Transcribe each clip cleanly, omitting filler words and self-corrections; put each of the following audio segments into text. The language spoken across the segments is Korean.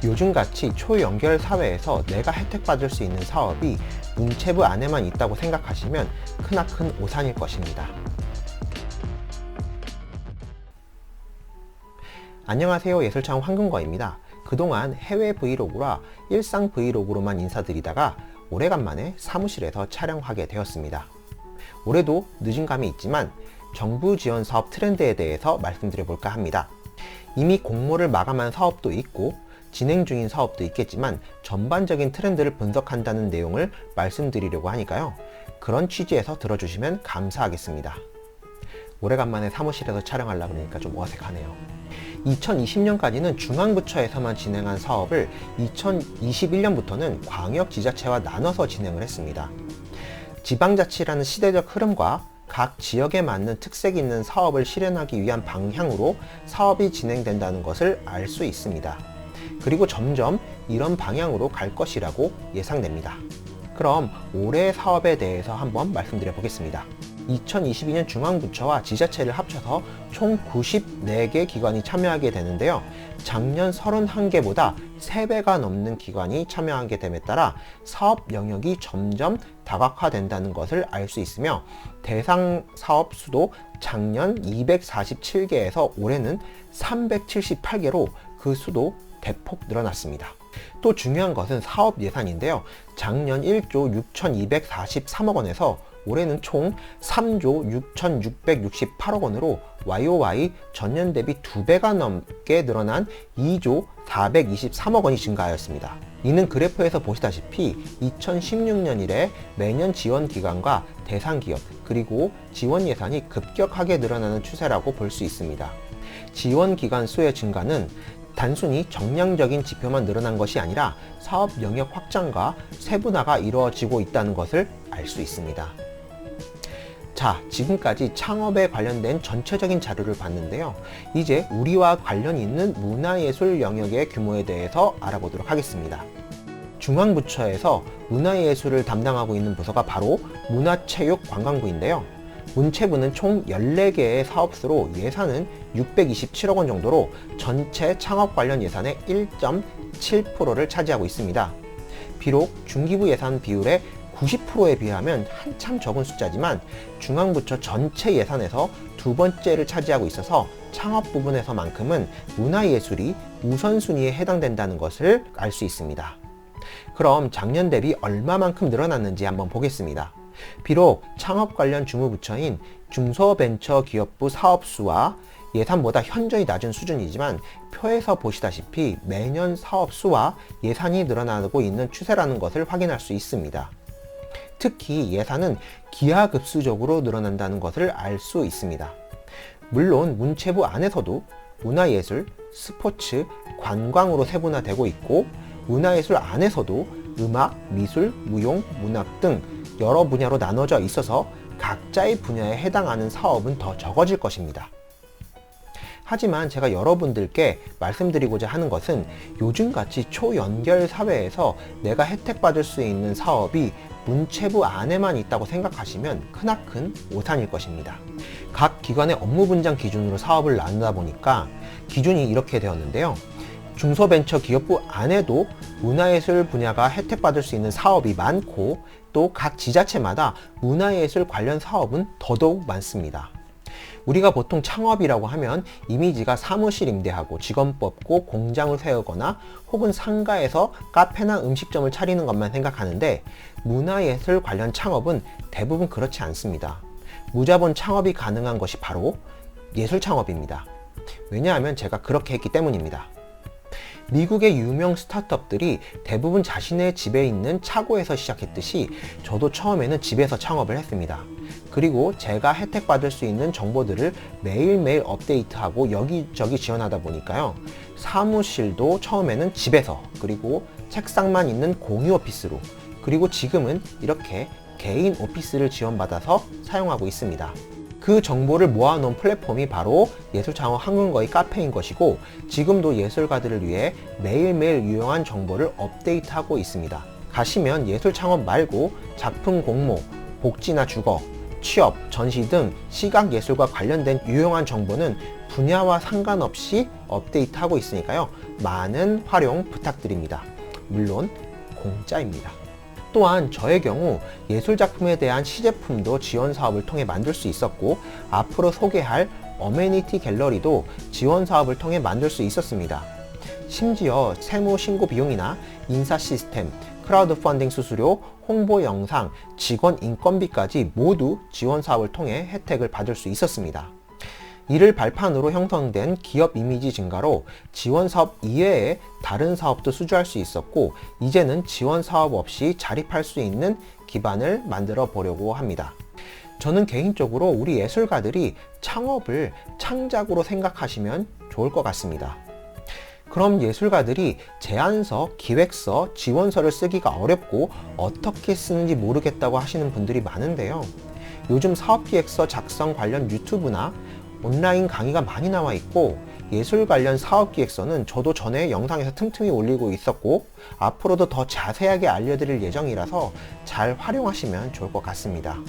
요즘같이 초연결 사회에서 내가 혜택받을 수 있는 사업이 문체부 안에만 있다고 생각하시면 크나큰 오산일 것입니다. 안녕하세요. 예술창업 황금거입니다. 그동안 해외 브이로그와 일상 브이로그로만 인사드리다가 오래간만에 사무실에서 촬영하게 되었습니다. 올해도 늦은 감이 있지만 정부 지원 사업 트렌드에 대해서 말씀드려볼까 합니다. 이미 공모를 마감한 사업도 있고 진행 중인 사업도 있겠지만 전반적인 트렌드를 분석한다는 내용을 말씀드리려고 하니까요. 그런 취지에서 들어주시면 감사하겠습니다. 오래간만에 사무실에서 촬영하려고 하니까 좀 어색하네요. 2020년까지는 중앙부처에서만 진행한 사업을 2021년부터는 광역지자체와 나눠서 진행을 했습니다. 지방자치라는 시대적 흐름과 각 지역에 맞는 특색이 있는 사업을 실현하기 위한 방향으로 사업이 진행된다는 것을 알 수 있습니다. 그리고 점점 이런 방향으로 갈 것이라고 예상됩니다. 그럼 올해 사업에 대해서 한번 말씀드려 보겠습니다. 2022년 중앙부처와 지자체를 합쳐서 총 94개 기관이 참여하게 되는데요. 작년 31개보다 3배가 넘는 기관이 참여하게 됨에 따라 사업 영역이 점점 다각화된다는 것을 알 수 있으며 대상 사업 수도 작년 247개에서 올해는 378개로 그 수도 대폭 늘어났습니다. 또 중요한 것은 사업 예산인데요. 작년 1조 6,243억 원에서 올해는 총 3조 6,668억 원으로 YOY 전년 대비 2배가 넘게 늘어난 2조 423억 원이 증가하였습니다. 이는 그래프에서 보시다시피 2016년 이래 매년 지원 기관과 대상 기업 그리고 지원 예산이 급격하게 늘어나는 추세라고 볼 수 있습니다. 지원 기관 수의 증가는 단순히 정량적인 지표만 늘어난 것이 아니라 사업 영역 확장과 세분화가 이루어지고 있다는 것을 알 수 있습니다. 자, 지금까지 창업에 관련된 전체적인 자료를 봤는데요. 이제 우리와 관련이 있는 문화예술 영역의 규모에 대해서 알아보도록 하겠습니다. 중앙부처에서 문화예술을 담당하고 있는 부서가 바로 문화체육관광부인데요. 문체부는 총 14개의 사업수로 예산은 627억 원 정도로 전체 창업 관련 예산의 1.7%를 차지하고 있습니다. 비록 중기부 예산 비율의 90%에 비하면 한참 적은 숫자지만 중앙부처 전체 예산에서 두 번째를 차지하고 있어서 창업 부분에서만큼은 문화예술이 우선순위에 해당된다는 것을 알 수 있습니다. 그럼 작년 대비 얼마만큼 늘어났는지 한번 보겠습니다. 비록 창업 관련 주무부처인 중소벤처기업부 사업수와 예산보다 현저히 낮은 수준이지만 표에서 보시다시피 매년 사업수와 예산이 늘어나고 있는 추세라는 것을 확인할 수 있습니다. 특히 예산은 기하급수적으로 늘어난다는 것을 알 수 있습니다. 물론 문체부 안에서도 문화예술, 스포츠, 관광으로 세분화되고 있고 문화예술 안에서도 음악, 미술, 무용, 문학 등 여러 분야로 나눠져 있어서 각자의 분야에 해당하는 사업은 더 적어질 것입니다. 하지만 제가 여러분들께 말씀드리고자 하는 것은 요즘같이 초연결 사회에서 내가 혜택받을 수 있는 사업이 문체부 안에만 있다고 생각하시면 크나큰 오산일 것입니다. 각 기관의 업무 분장 기준으로 사업을 나누다 보니까 기준이 이렇게 되었는데요. 중소벤처기업부 안에도 문화예술 분야가 혜택받을 수 있는 사업이 많고 또 각 지자체마다 문화예술 관련 사업은 더더욱 많습니다. 우리가 보통 창업이라고 하면 이미지가 사무실 임대하고 직원 뽑고 공장을 세우거나 혹은 상가에서 카페나 음식점을 차리는 것만 생각하는데 문화예술 관련 창업은 대부분 그렇지 않습니다. 무자본 창업이 가능한 것이 바로 예술 창업입니다. 왜냐하면 제가 그렇게 했기 때문입니다. 미국의 유명 스타트업들이 대부분 자신의 집에 있는 차고에서 시작했듯이 저도 처음에는 집에서 창업을 했습니다. 그리고 제가 혜택받을 수 있는 정보들을 매일매일 업데이트하고 여기저기 지원하다 보니까요. 사무실도 처음에는 집에서 그리고 책상만 있는 공유 오피스로 그리고 지금은 이렇게 개인 오피스를 지원받아서 사용하고 있습니다. 그 정보를 모아놓은 플랫폼이 바로 예술창업 황금거의 카페인 것이고 지금도 예술가들을 위해 매일매일 유용한 정보를 업데이트하고 있습니다. 가시면 예술창업 말고 작품 공모, 복지나 주거, 취업, 전시 등 시각예술과 관련된 유용한 정보는 분야와 상관없이 업데이트하고 있으니까요. 많은 활용 부탁드립니다. 물론 공짜입니다. 또한 저의 경우 예술작품에 대한 시제품도 지원 사업을 통해 만들 수 있었고, 앞으로 소개할 어메니티 갤러리도 지원 사업을 통해 만들 수 있었습니다. 심지어 세무 신고 비용이나 인사 시스템, 크라우드 펀딩 수수료, 홍보 영상, 직원 인건비까지 모두 지원 사업을 통해 혜택을 받을 수 있었습니다. 이를 발판으로 형성된 기업 이미지 증가로 지원 사업 이외에 다른 사업도 수주할 수 있었고, 이제는 지원 사업 없이 자립할 수 있는 기반을 만들어 보려고 합니다. 저는 개인적으로 우리 예술가들이 창업을 창작으로 생각하시면 좋을 것 같습니다. 그럼 예술가들이 제안서, 기획서, 지원서를 쓰기가 어렵고 어떻게 쓰는지 모르겠다고 하시는 분들이 많은데요. 요즘 사업기획서 작성 관련 유튜브나 온라인 강의가 많이 나와 있고, 예술 관련 사업기획서는 저도 전에 영상에서 틈틈이 올리고 있었고, 앞으로도 더 자세하게 알려드릴 예정이라서 잘 활용하시면 좋을 것 같습니다.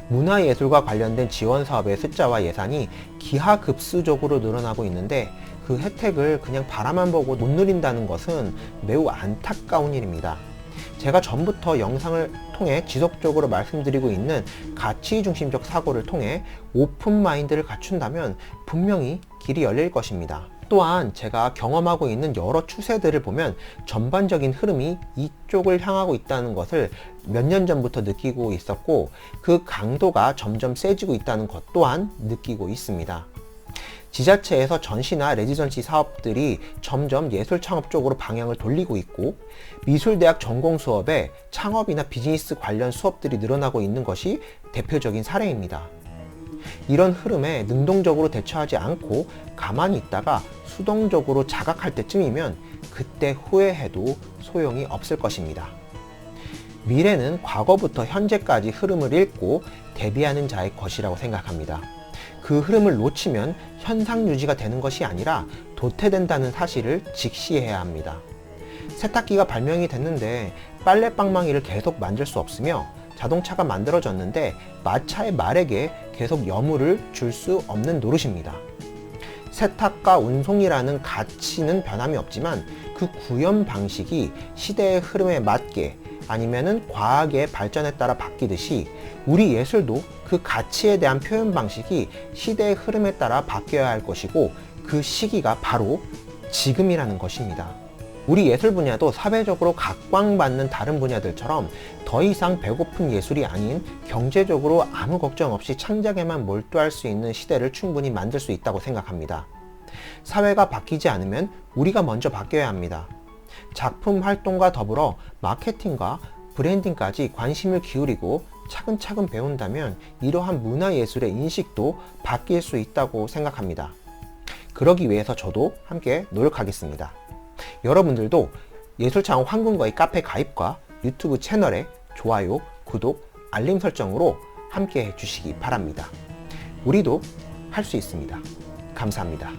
문화예술과 관련된 지원 사업의 숫자와 예산이 기하급수적으로 늘어나고 있는데, 그 혜택을 그냥 바라만 보고 못 누린다는 것은 매우 안타까운 일입니다. 제가 전부터 영상을 통해 지속적으로 말씀드리고 있는 가치 중심적 사고를 통해 오픈 마인드를 갖춘다면 분명히 길이 열릴 것입니다. 또한 제가 경험하고 있는 여러 추세들을 보면 전반적인 흐름이 이쪽을 향하고 있다는 것을 몇 년 전부터 느끼고 있었고, 그 강도가 점점 세지고 있다는 것 또한 느끼고 있습니다. 지자체에서 전시나 레지던시 사업들이 점점 예술 창업 쪽으로 방향을 돌리고 있고, 미술대학 전공 수업에 창업이나 비즈니스 관련 수업들이 늘어나고 있는 것이 대표적인 사례입니다. 이런 흐름에 능동적으로 대처하지 않고 가만히 있다가 수동적으로 자각할 때쯤이면 그때 후회해도 소용이 없을 것입니다. 미래는 과거부터 현재까지 흐름을 읽고 대비하는 자의 것이라고 생각합니다. 그 흐름을 놓치면 현상 유지가 되는 것이 아니라 도태된다는 사실을 직시해야 합니다. 세탁기가 발명이 됐는데 빨래방망이를 계속 만들 수 없으며, 자동차가 만들어졌는데 마차의 말에게 계속 여물을 줄 수 없는 노릇입니다. 세탁과 운송이라는 가치는 변함이 없지만 그 구현 방식이 시대의 흐름에 맞게 아니면은 과학의 발전에 따라 바뀌듯이, 우리 예술도 그 가치에 대한 표현 방식이 시대의 흐름에 따라 바뀌어야 할 것이고, 그 시기가 바로 지금이라는 것입니다. 우리 예술 분야도 사회적으로 각광받는 다른 분야들처럼 더 이상 배고픈 예술이 아닌 경제적으로 아무 걱정 없이 창작에만 몰두할 수 있는 시대를 충분히 만들 수 있다고 생각합니다. 사회가 바뀌지 않으면 우리가 먼저 바뀌어야 합니다. 작품 활동과 더불어 마케팅과 브랜딩까지 관심을 기울이고 차근차근 배운다면 이러한 문화예술의 인식도 바뀔 수 있다고 생각합니다. 그러기 위해서 저도 함께 노력하겠습니다. 여러분들도 예술창업 황금거의 카페 가입과 유튜브 채널에 좋아요, 구독, 알림 설정으로 함께 해주시기 바랍니다. 우리도 할 수 있습니다. 감사합니다.